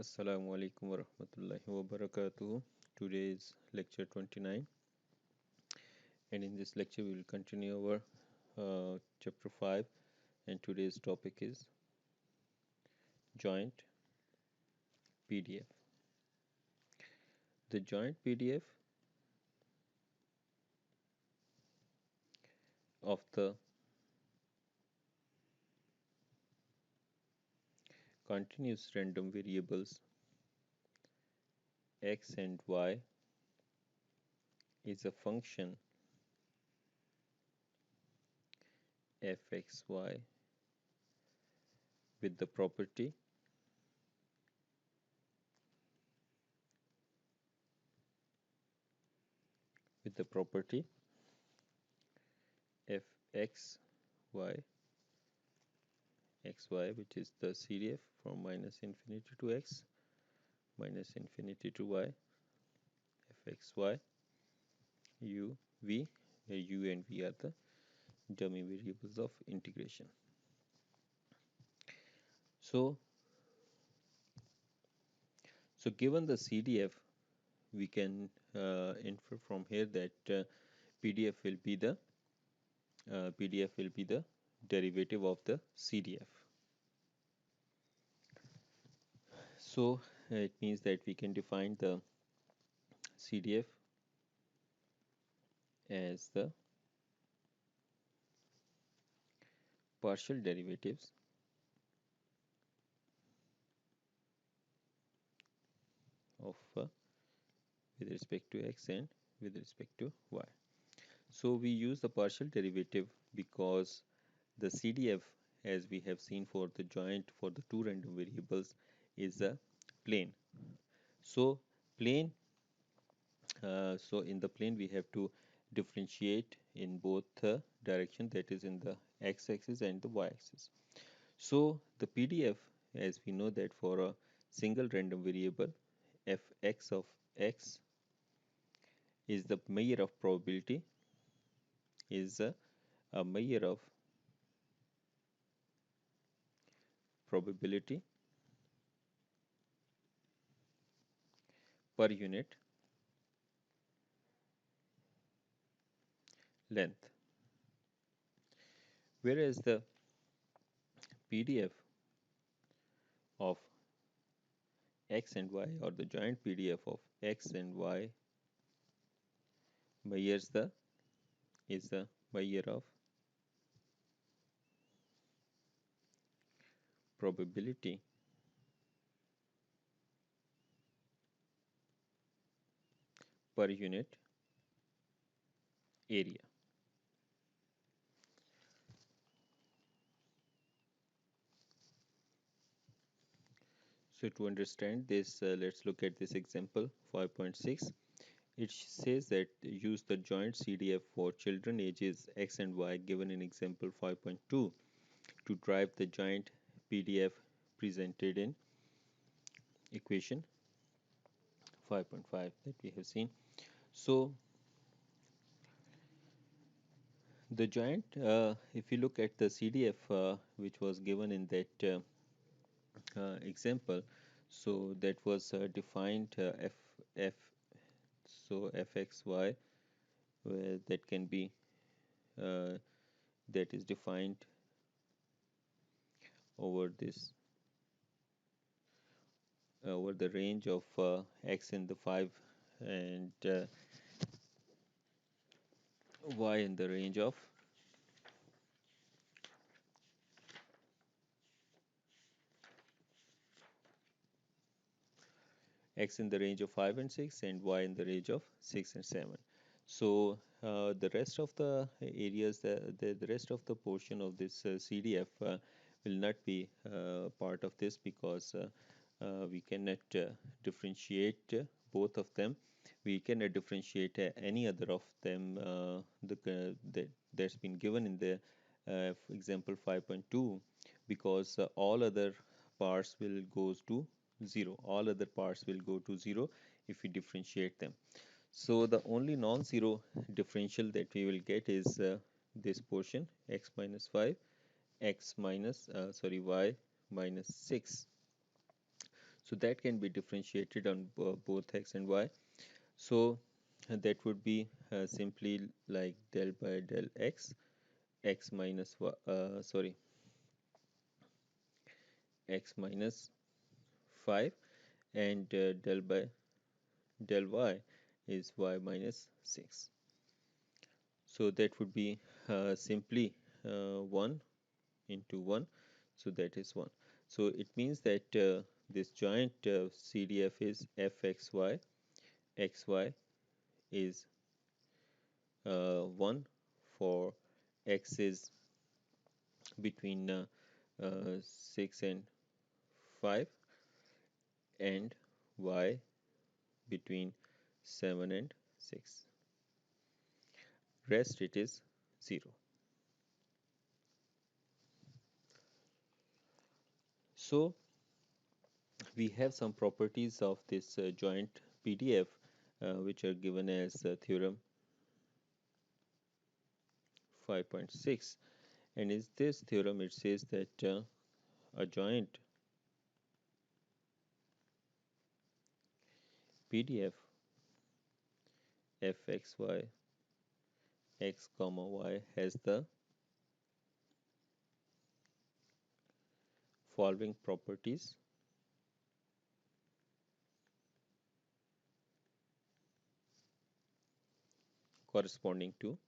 Assalamu alaikum warahmatullahi wabarakatuh. Today is lecture 29, and in this lecture we will continue our chapter 5, and today's topic is joint PDF. The joint PDF of the continuous random variables x and y is a function fxy with the property with the property fxy xy, which is the CDF from minus infinity to x minus infinity to y, fxy u v, where u and v are the dummy variables of integration. So given the CDF, we can infer from here that PDF will be the derivative of the CDF. So it means that we can define the CDF as the partial derivatives of with respect to x and with respect to y. So we use the partial derivative because the CDF, as we have seen for the joint for the two random variables, is a plane. So plane. So in the plane we have to differentiate in both direction, that is in the x-axis and the y-axis. So the PDF, as we know that for a single random variable, fx of x is the measure of probability, is a measure of probability per unit length, whereas the PDF of x and y, or the joint PDF of x and y, measures the is the measure of probability per unit area. So to understand this, let's look at this example 5.6. It says that use the joint CDF for children ages x and y given in example 5.2 to drive the joint PDF presented in equation 5.5 that we have seen. So the joint, if you look at the CDF which was given in that example, so that was defined so fxy, where that can be that is defined over this over the range of x in the 5 and y in the range of x in the range of 5 and 6 and y in the range of 6 and 7. So the rest of the areas, the rest of the portion of this CDF will not be part of this because we cannot differentiate both of them. We cannot differentiate any other of them that's been given in the example 5.2 because all other parts will goes to 0. All other parts will go to 0 if we differentiate them. So the only non-zero differential that we will get is this portion x minus 5, x minus y minus 6. So that can be differentiated on both x and y. So that would be simply like del by del x minus y, x minus 5, and del by del y is y minus 6. So that would be simply 1 into 1, so that is 1. So it means that this joint CDF is fxy, xy is 1 for x is between 6 and 5, and y between 7 and 6. Rest it is 0. So we have some properties of this joint PDF which are given as theorem 5.6, and in this theorem it says that a joint PDF fxy x comma y has the following properties corresponding to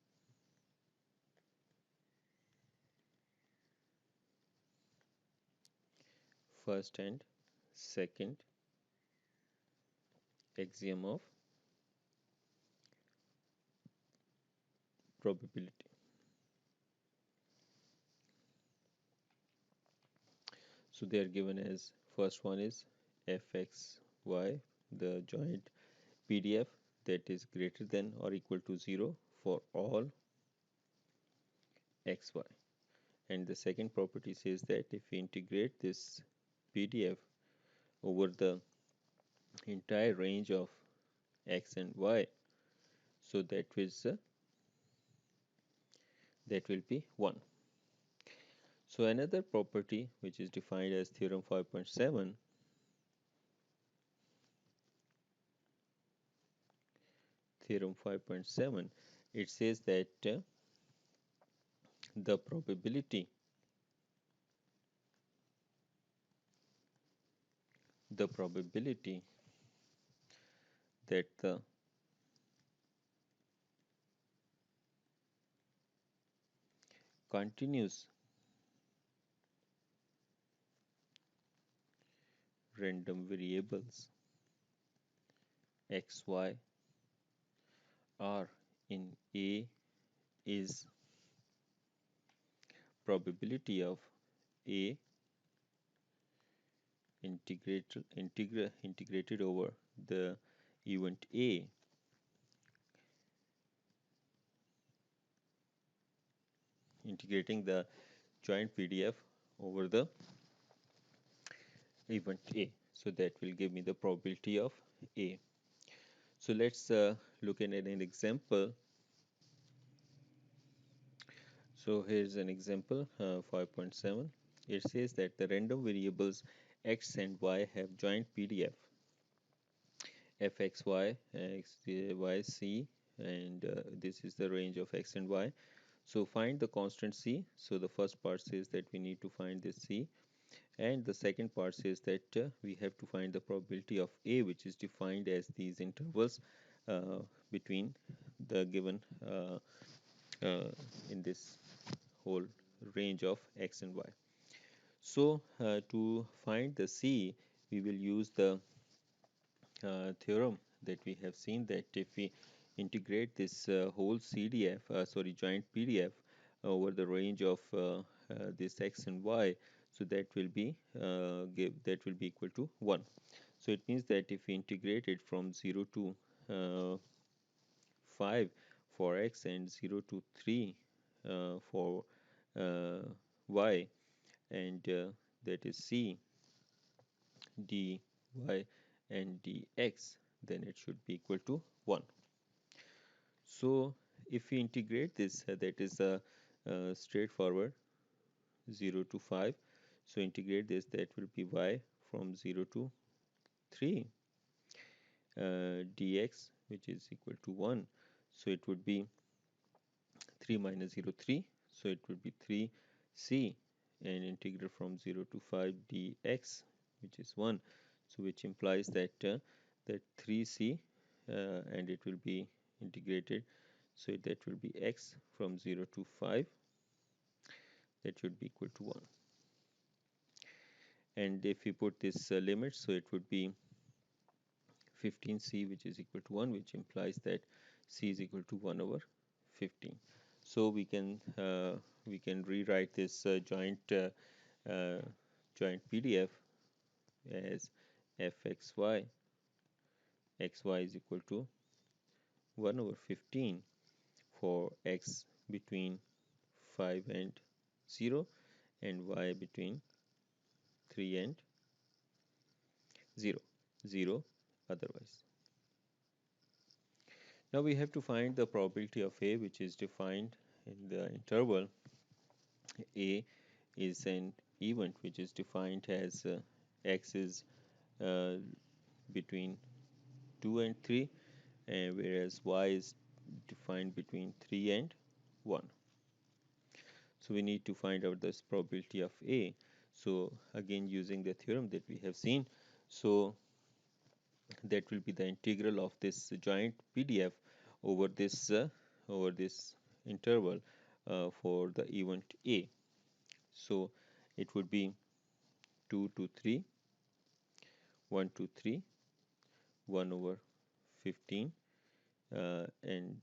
first and second axiom of probability. So they are given as, first one is fxy, the joint PDF that is greater than or equal to 0 for all xy. And the second property says that if we integrate this PDF over the entire range of x and y, so that will be 1. So another property which is defined as theorem 5.7, it says that the probability that the continuous random variables x, y are in A is probability of A integrated over the event A integrating the joint PDF over the event A. So that will give me the probability of A. So let's look at an example. So here's an example 5.7. It says that the random variables x and y have joint PDF fxy, x, y, c, and this is the range of x and y. So find the constant c. So the first part says that we need to find this c, and the second part says that we have to find the probability of a, which is defined as these intervals between the given in this whole range of x and y. So to find the c, we will use the theorem that we have seen, that if we integrate this whole joint PDF over the range of this x and y, so that will be equal to 1. So it means that if we integrate it from 0 to 5 for x and 0 to 3 for y, and that is c dy and dx, then it should be equal to 1. So if we integrate this, that is straightforward 0 to 5. So integrate this, that will be y from 0 to 3 dx, which is equal to 1. So it would be 3 minus 0, 3. So it would be 3c, and integral from 0 to 5 dx, which is 1. So which implies that that 3c, and it will be integrated. So that will be x from 0 to 5. That should be equal to 1. And if we put this limit, so it would be 15c, which is equal to 1, which implies that c is equal to 1 over 15. So we can rewrite this joint PDF as fxy, xy is equal to 1 over 15 for x between 5 and 0, and y between 3 and 0, 0 otherwise. Now we have to find the probability of A, which is defined in the interval. A is an event which is defined as x is uh, between 2 and 3, and whereas y is defined between 3 and 1. So we need to find out this probability of A. So again, using the theorem that we have seen, so that will be the integral of this joint PDF over this interval for the event A. So it would be 2 to 3, 1 to 3, 1 over 15, and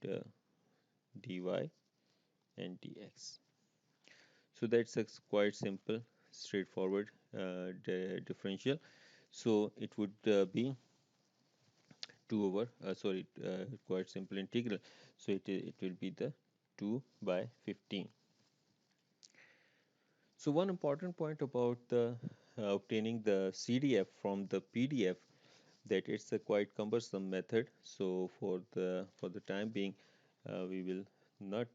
dy and dx. So that's a quite simple, straightforward differential. So it would be 2 over, quite simple integral. So it will be the 2 by 15. So one important point about the obtaining the CDF from the PDF, that it's a quite cumbersome method. So for the time being, we will not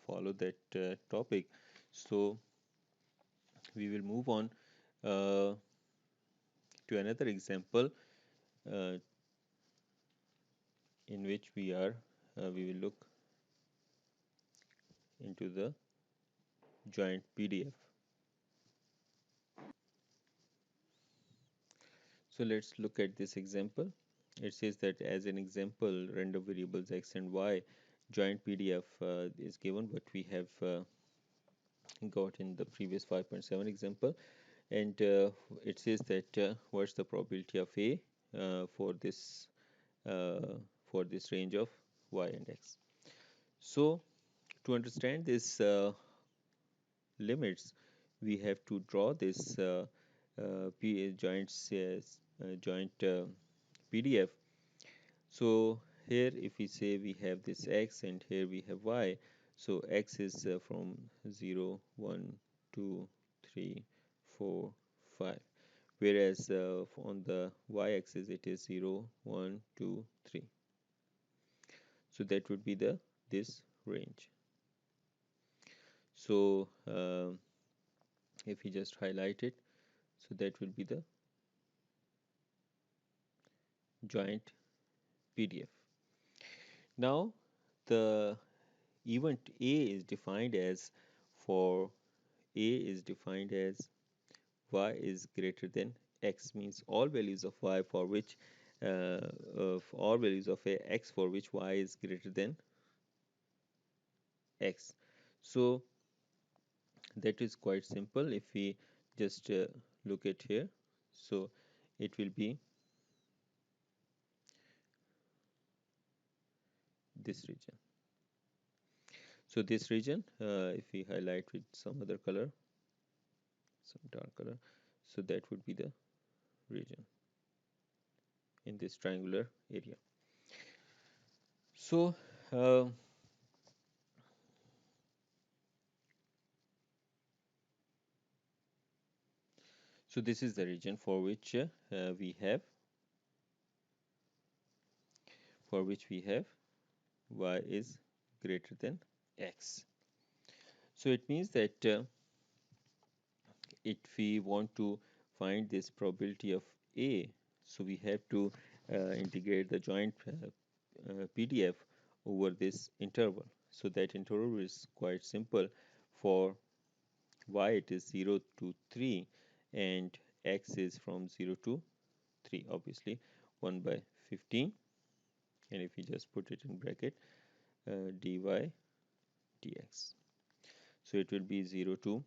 follow that topic. So we will move on to another example uh, in which we will look into the joint PDF. So let's look at this example. It says that as an example, random variables x and y joint PDF is given, but we have got in the previous 5.7 example, and it says that what's the probability of A uh, for this range of y and x. So to understand this limits, we have to draw this joint PDF. So here if we say we have this x and here we have y, so x is from 0, 1, 2, 3, 4, 5, whereas on the y-axis it is 0, 1, 2, 3. So that would be this range. So if we just highlight it, so that will be the joint PDF. Now the event A is defined as, for A is defined as y is greater than x, means all values of y for which of all values of a x for which y is greater than x. So that is quite simple. If we just look at here, so it will be this region. So this region, if we highlight with some other color, some dark color, so that would be the region in this triangular area. So so this is the region for which we have y is greater than x. So it means that if we want to find this probability of A, So we have to integrate the joint PDF over this interval. So that interval is quite simple. For y it is 0 to 3 and x is from 0 to 3, obviously 1 by 15, and if we just put it in bracket, dy dx. So it will be 0 to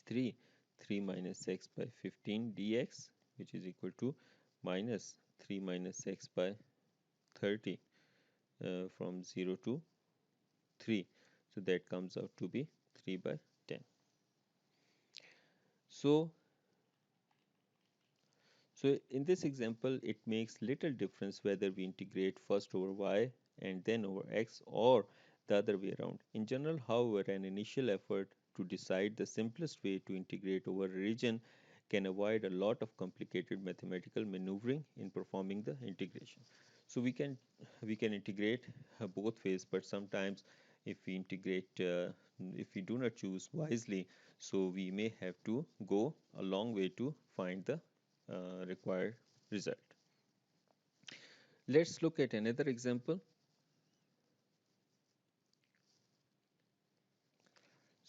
3, 3 minus x by 15 dx, which is equal to minus 3 minus x by 30 from 0 to 3. So that comes out to be 3 by 10. So in this example, it makes little difference whether we integrate first over y and then over x, or the other way around. In general, however, an initial effort to decide the simplest way to integrate over a region can avoid a lot of complicated mathematical maneuvering in performing the integration. So we can integrate both ways, but sometimes if we integrate, if we do not choose wisely, so we may have to go a long way to find the required result. Let's look at another example.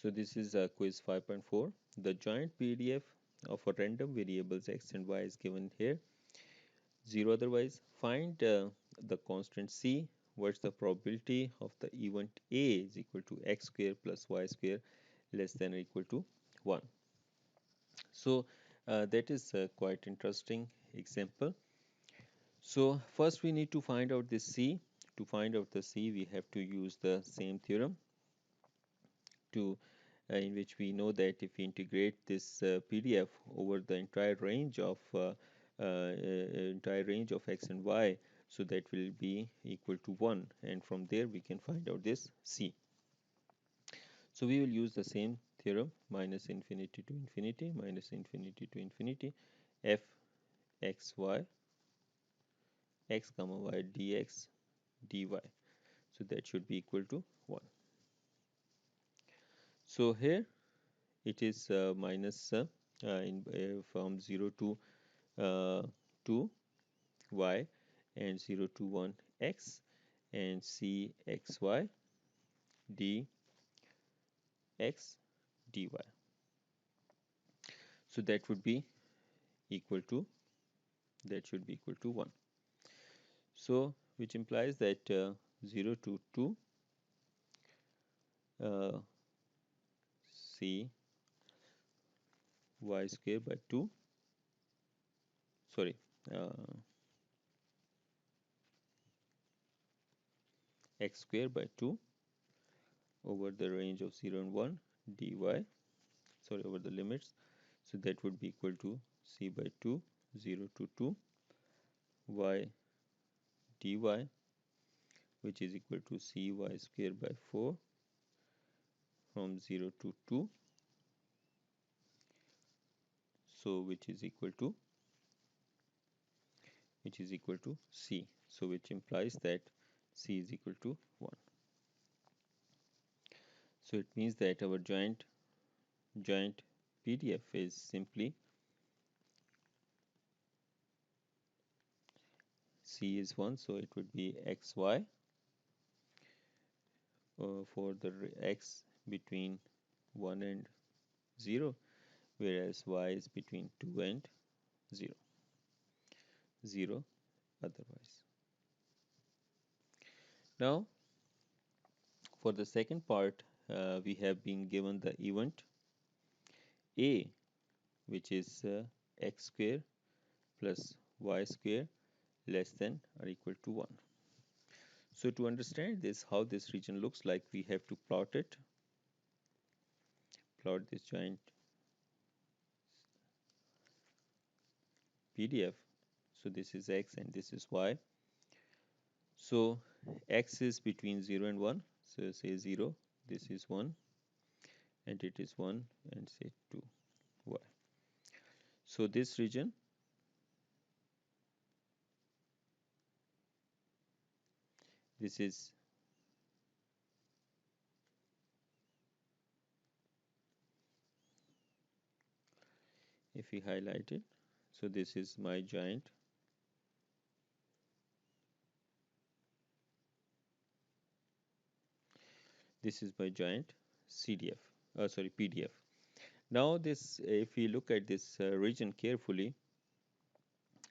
So this is quiz 5.4. The joint PDF of a random variables x and y is given here. 0 otherwise. Find the constant c. What's the probability of the event a is equal to x square plus y square less than or equal to 1. So that is a quite interesting example. So first we need to find out the c. To find out the c, we have to use the same theorem to in which we know that if we integrate this PDF over the entire range of x and y, so that will be equal to 1, and from there we can find out this c. So we will use the same theorem, minus infinity to infinity, minus infinity to infinity, f x y, x comma y dx dy. So that should be equal to 1. So here it is minus from 0 to 2 y and 0 to 1 x and c x y d x dy. So that would be equal to, that should be equal to 1. So which implies that 0 to 2 uh, c y square by 2, sorry, x square by 2 over the range of 0 and 1 dy, sorry, over the limits. So that would be equal to c by 2, 0 to 2 y dy, which is equal to cy square by 4 from 0 to 2, so which is equal to c. So which implies that c is equal to 1. So it means that our joint PDF is simply c is 1, so it would be xy for the x between 1 and 0, whereas y is between 2 and 0, 0 otherwise. Now for the second part, we have been given the event a, which is x square plus y square less than or equal to 1. So to understand this, how this region looks like, we have to plot it. Plot this joint PDF. So this is x and this is y. So x is between 0 and 1. So say 0, this is 1, and it is 1, and say 2, y. So this region, this is if we highlight it, So this is my giant CDF, sorry, PDF. Now this, if we look at this region carefully,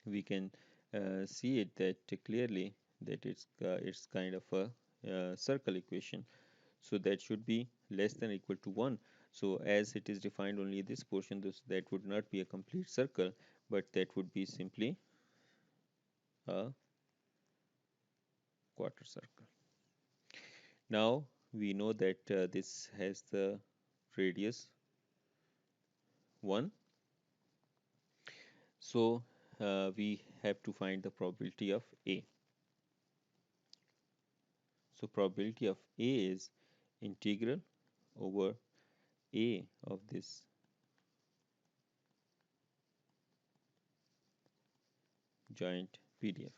we can see it that clearly that it's kind of a circle equation. So that should be less than or equal to 1. So as it is defined only this portion, that would not be a complete circle, but that would be simply a quarter circle. Now we know that this has the radius 1. So we have to find the probability of A. So probability of A is integral over A of this giant PDF.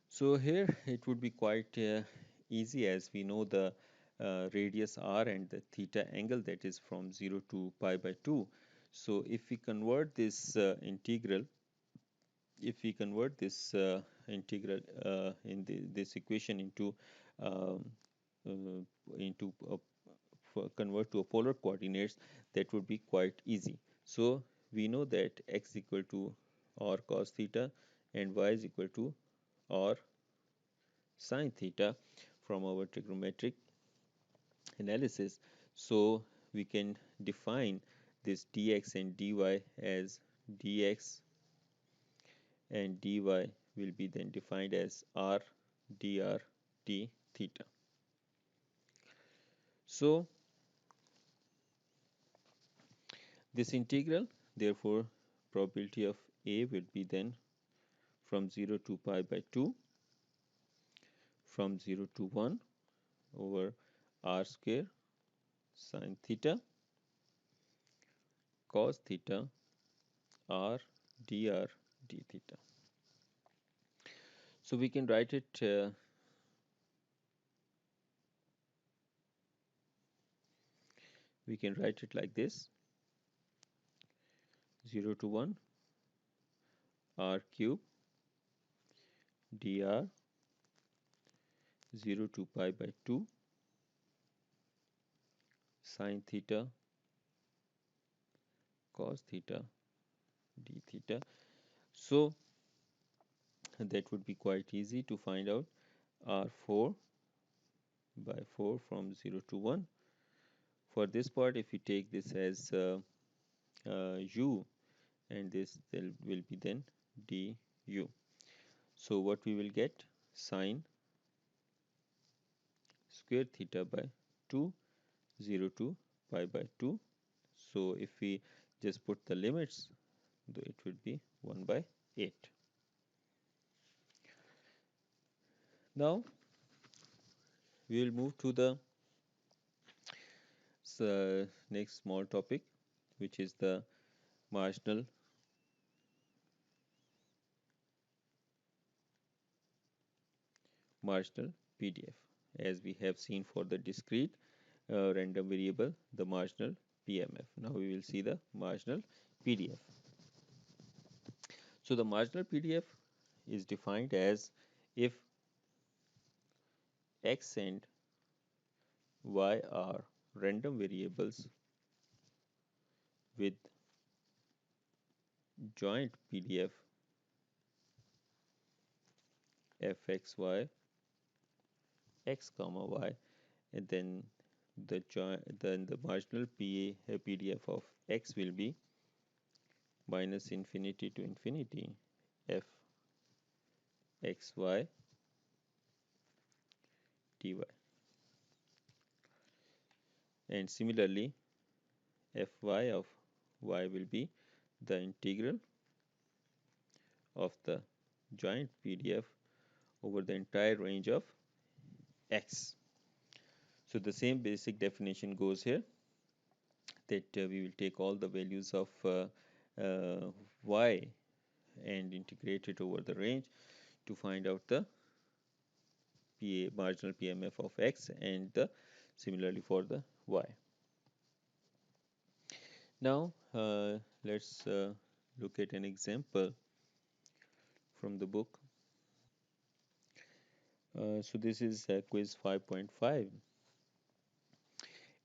So here it would be quite easy, as we know the radius r and the theta angle, that is from 0 to pi by 2. So if we convert this integral, in this equation um, into convert to a polar coordinates, that would be quite easy. So we know that x equal to r cos theta and y is equal to r sine theta from our trigonometric analysis. So we can define this dx and dy as dx and dy will be then defined as r dr d theta. So this integral, therefore probability of A would be then from 0 to pi by 2, from 0 to 1 over r square sine theta cos theta r dr d theta. So we can write it like this: 0 to 1 r cube dr 0 to pi by 2 sine theta cos theta d theta. So that would be quite easy to find out. R4 by 4 from 0 to 1. For this part, if we take this as u, and this will be then du. So what we will get? Sine square theta by 2, 0 to pi by 2. So if we just put the limits, it would be 1 by 8. Now we will move to the next small topic, which is the marginal PDF, as we have seen for the discrete random variable, the marginal PMF. Now we will see the marginal PDF. So the marginal PDF is defined as if x and y are random variables with joint PDF fxy x comma y, and then the marginal PDF of x will be minus infinity to infinity f xy dy, and similarly fy of y will be the integral of the joint PDF over the entire range of x. So the same basic definition goes here, that we will take all the values of y and integrate it over the range to find out the marginal PMF of x, and similarly for the y. Now let's look at an example from the book. So this is quiz 5.5.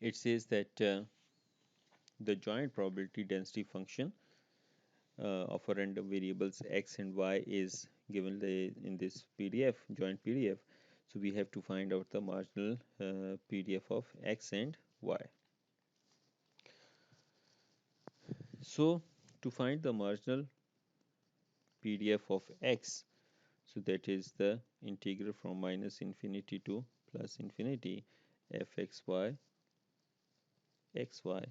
It says that the joint probability density function of a random variables x and y is given in this PDF, joint PDF. So we have to find out the marginal PDF of x and y. So to find the marginal PDF of x, so that is the integral from minus infinity to plus infinity fxy xy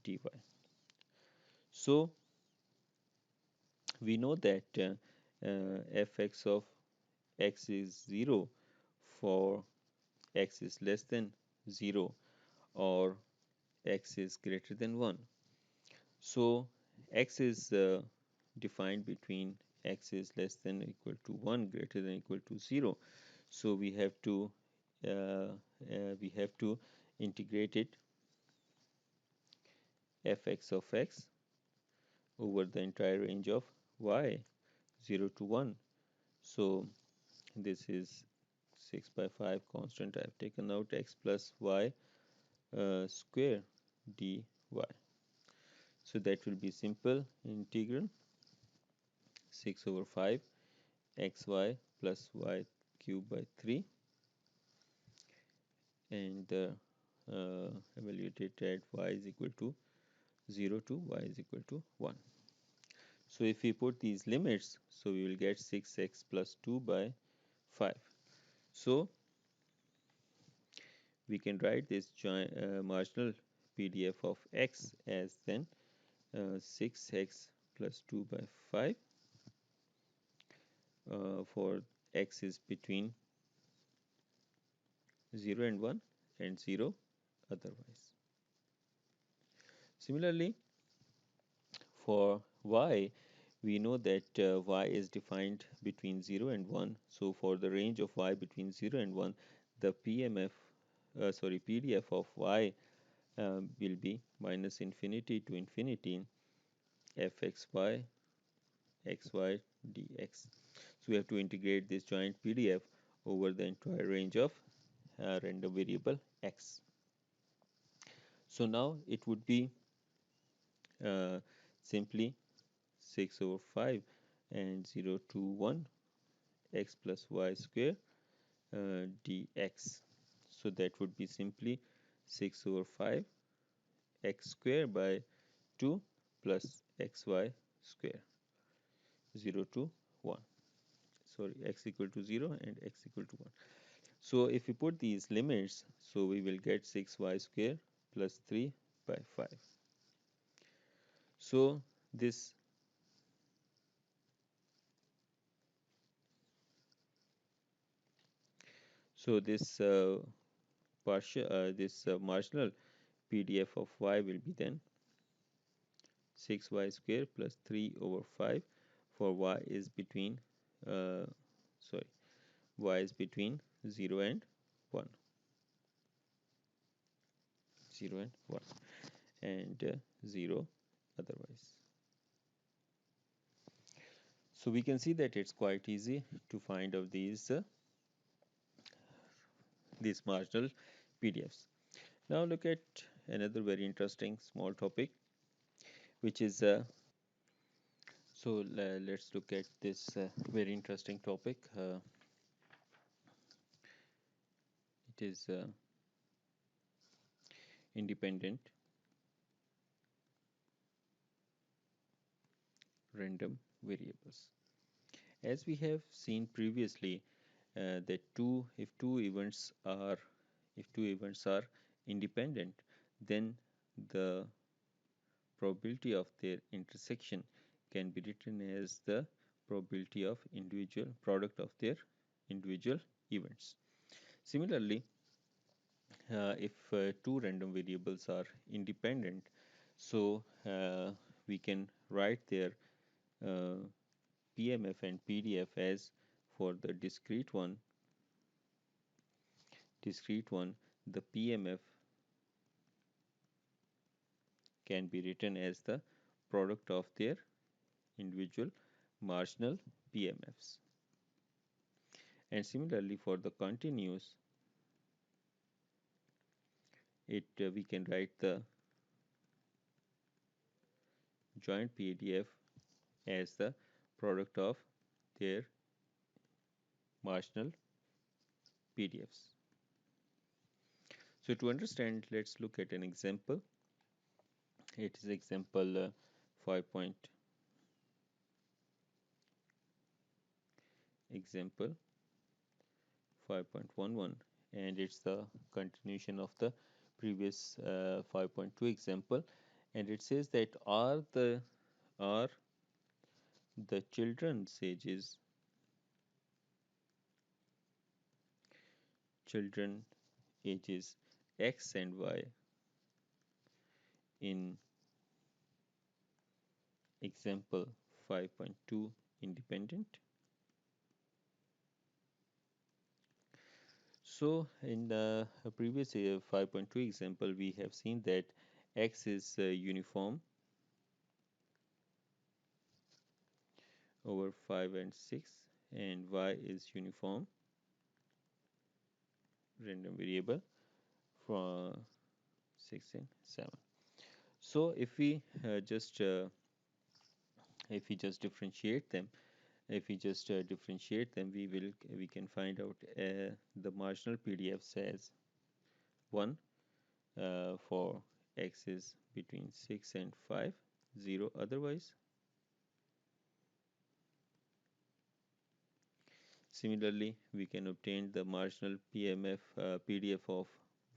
dy. So we know that fx of x is 0 for x is less than 0 or x is greater than 1. So x is defined between x is less than or equal to 1, greater than or equal to 0. So we have to integrate it fx of x over the entire range of y 0 to 1. So this is 6 by 5 constant. I have taken out x plus y square dy. So that will be simple integral 6 over 5 xy plus y cube by 3 and evaluated at y is equal to 0 to y is equal to 1. So if we put these limits, so we will get 6x plus 2 by 5. So we can write this marginal PDF of x as then 6x plus 2 by 5 for x is between 0 and 1 and 0 otherwise. Similarly, for y, we know that y is defined between 0 and 1. So for the range of y between 0 and 1, the PDF of y will be minus infinity to infinity fxy xy dx. So we have to integrate this joint PDF over the entire range of random variable x. So now it would be uh, simply 6 over 5 and 0 to 1 x plus y square dx. So that would be simply 6 over 5 x square by 2 plus xy square 0 to 1. Sorry, x equal to 0 and x equal to 1. So if we put these limits, so we will get 6y square plus 3 by 5. So this marginal PDF of y will be then 6y square plus 3 over 5 for y is between sorry y is between 0 and 1, 0 and 1 and 0 otherwise. So we can see that it's quite easy to find out these marginal PDFs. Now look at another very interesting small topic, which is let's look at this very interesting topic. It is independent random variables. As we have seen previously, that if two events are independent, then the probability of their intersection can be written as the probability of individual product of their individual events. Similarly, if two random variables are independent, so we can write their uh, PMF and PDF as for the discrete one, the PMF can be written as the product of their individual marginal PMFs. And similarly for the continuous, we can write the joint PDF as the product of their marginal PDFs. So to understand, let's look at an example. It is example 5. Example 5.11, and it's the continuation of the previous 5.2 example, and it says that are the children ages x and y in example 5.2 independent. So in the previous 5.2 example, we have seen that x is uniform over 5 and 6, and y is uniform random variable from 6 and 7. So if we just differentiate them, we can find out the marginal PDFs as 1 for x is between 6 and 5, 0 otherwise. Similarly, we can obtain the marginal PDF of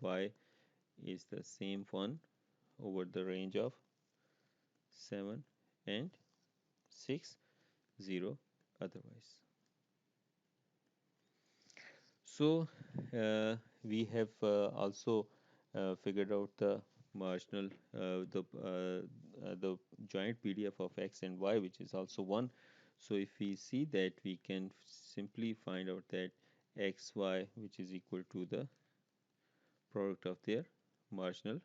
y is the same one over the range of 7 and 6, 0 otherwise. So we have also figured out the marginal the joint PDF of x and y, which is also 1. So if we see that, we can simply find out that xy, which is equal to the product of their marginal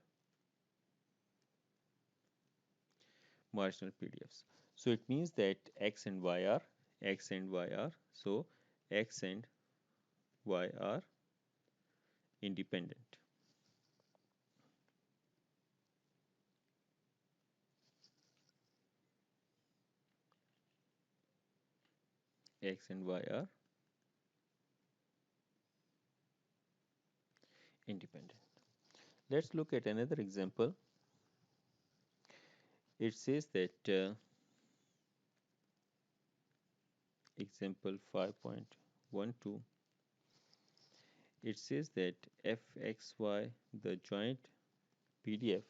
PDFs. So it means that x and y are so x and y are independent. X and y are independent. Let's look at another example. It says that example 5.12, it says that fxy, the joint PDF,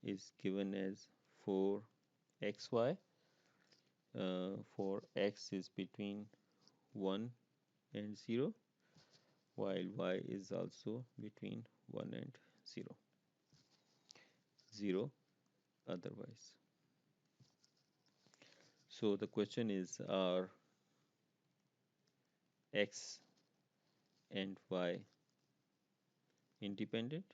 is given as 4xy, for x is between 1 and 0, while y is also between 1 and 0, 0 otherwise. So the question is, are x and y independent?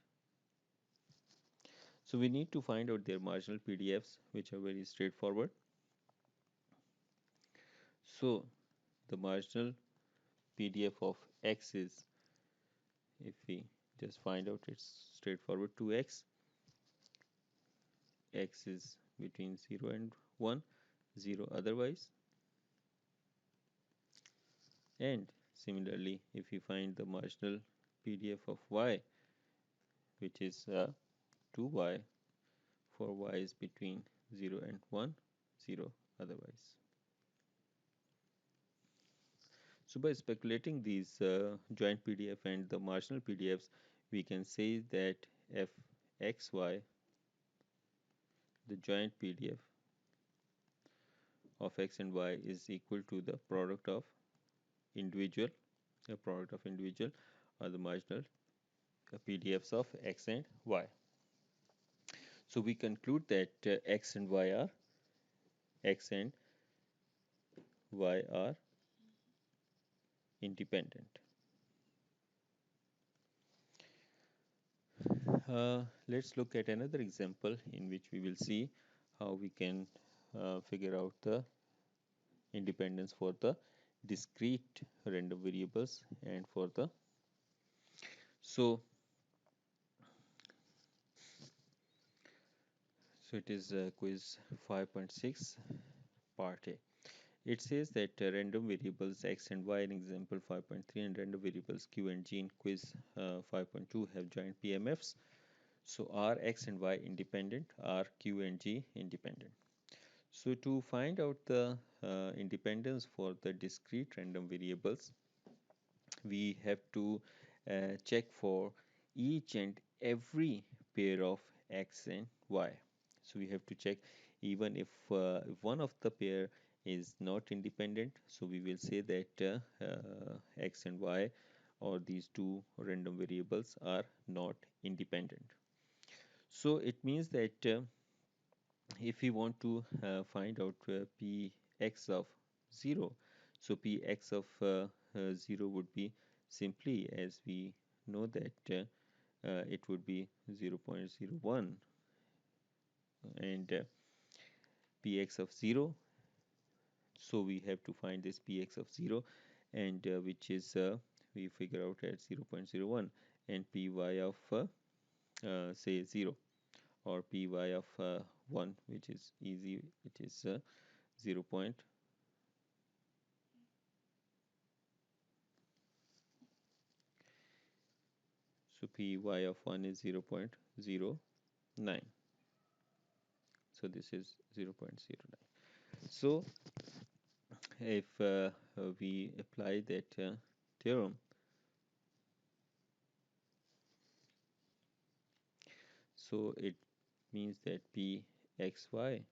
So we need to find out their marginal PDFs, which are very straightforward. So the marginal PDF of x is, if we just find out, it's straightforward, 2x. X is between 0 and 1, 0 otherwise. And similarly, if we find the marginal PDF of y, which is 2y, for y is between 0 and 1, 0 otherwise. So by speculating these joint PDF and the marginal PDFs, we can say that fxy, the joint PDF of x and y, is equal to the product of individual or the marginal PDFs of x and y. So we conclude that x and y are independent. Let's look at another example in which we will see how we can figure out the independence for the discrete random variables and for the so it is quiz 5.6 part A. It says that random variables x and y in example 5.3 and random variables q and g in quiz 5.2 have joint PMFs. So are x and y independent? Are q and g independent? So to find out the independence for the discrete random variables, we have to check for each and every pair of x and y. So we have to check even if one of the pair is not independent, so we will say that x and y or these two random variables are not independent. So it means that if we want to find out px of 0, so px of 0 would be simply, as we know that it would be 0.01, and px of 0, so we have to find this px of 0, and which is we figure out at 0.01, and py of say 0, or py of 1, which is easy, it is 0. So py of 1 is 0.09. So this is 0.09. So if we apply that theorem, so it means that pxy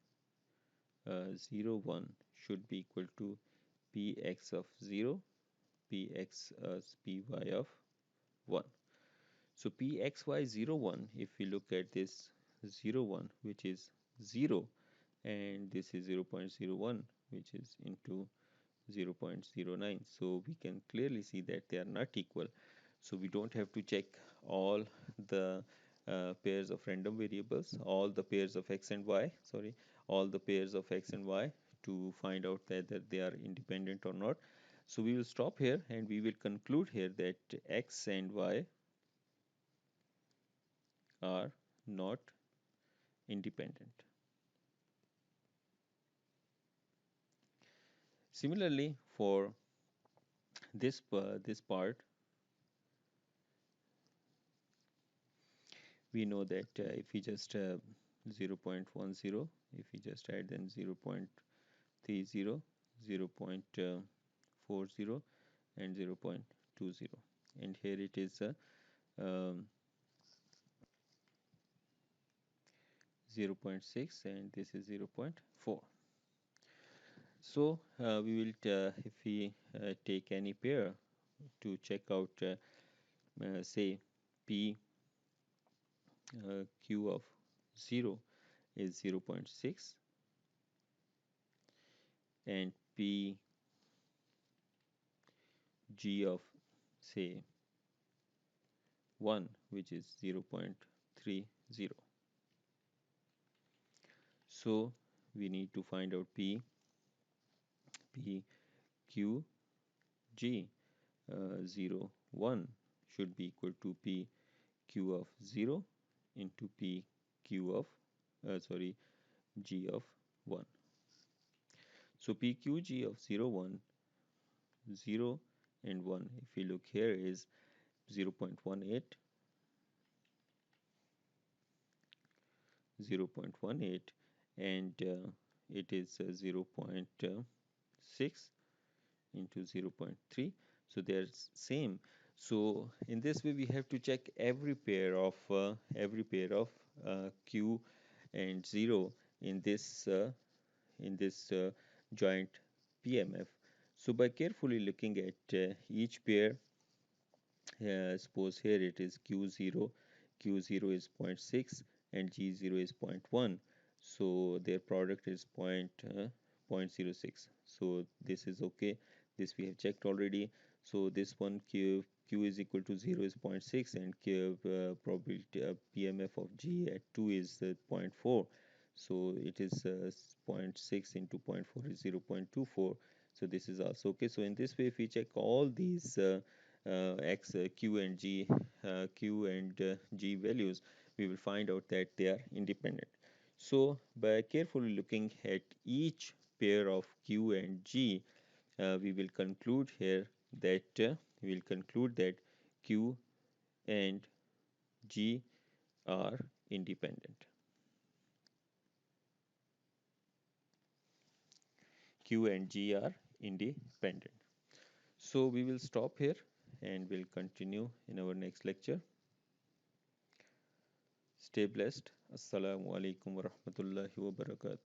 0, 1 should be equal to px of 0, px py of 1. So pxy 0, 1, if we look at this 0, 1, which is 0, and this is 0.01, which is into 0.09, so we can clearly see that they are not equal. So we don't have to check all the pairs of random variables, all the pairs of x and y, all the pairs of x and y to find out whether they are independent or not. So we will stop here and we will conclude here that x and y are not independent. Similarly, for this part, we know that if we just 0.10, if we just add then 0.30, 0.40, and 0.20, and here it is um, 0.6, and this is 0.4. So we will if we take any pair to check out say p q of 0 is 0.6, and p g of say 1, which is 0.30. So we need to find out p q g 0, 1 should be equal to p q of 0 into p q of g of 1. So p q g of 0, 1, 0 and 1, if we look here, is 0.18, 0.18, and it is 0.6 into 0.3, so they're same. So in this way we have to check every pair of q and 0 in this joint PMF. So by carefully looking at each pair, suppose here it is q0 is 0.6 and g0 is 0.1, so their product is 0.06. So this is okay, this we have checked already. So this one q is equal to 0 is zero point 0.6, and q probability PMF of G at 2 is zero point 0.4. So it is zero point 0.6 into zero point 0.4 is 0.24. So this is also okay. So in this way, if we check all these q and g g values, we will find out that they are independent. So by carefully looking at each pair of q and g, we will conclude here that q and g are independent. Q and G are independent. So we will stop here and we'll continue in our next lecture. Stay blessed. Assalamu alaikum wa rahmatullahi wa barakatuh.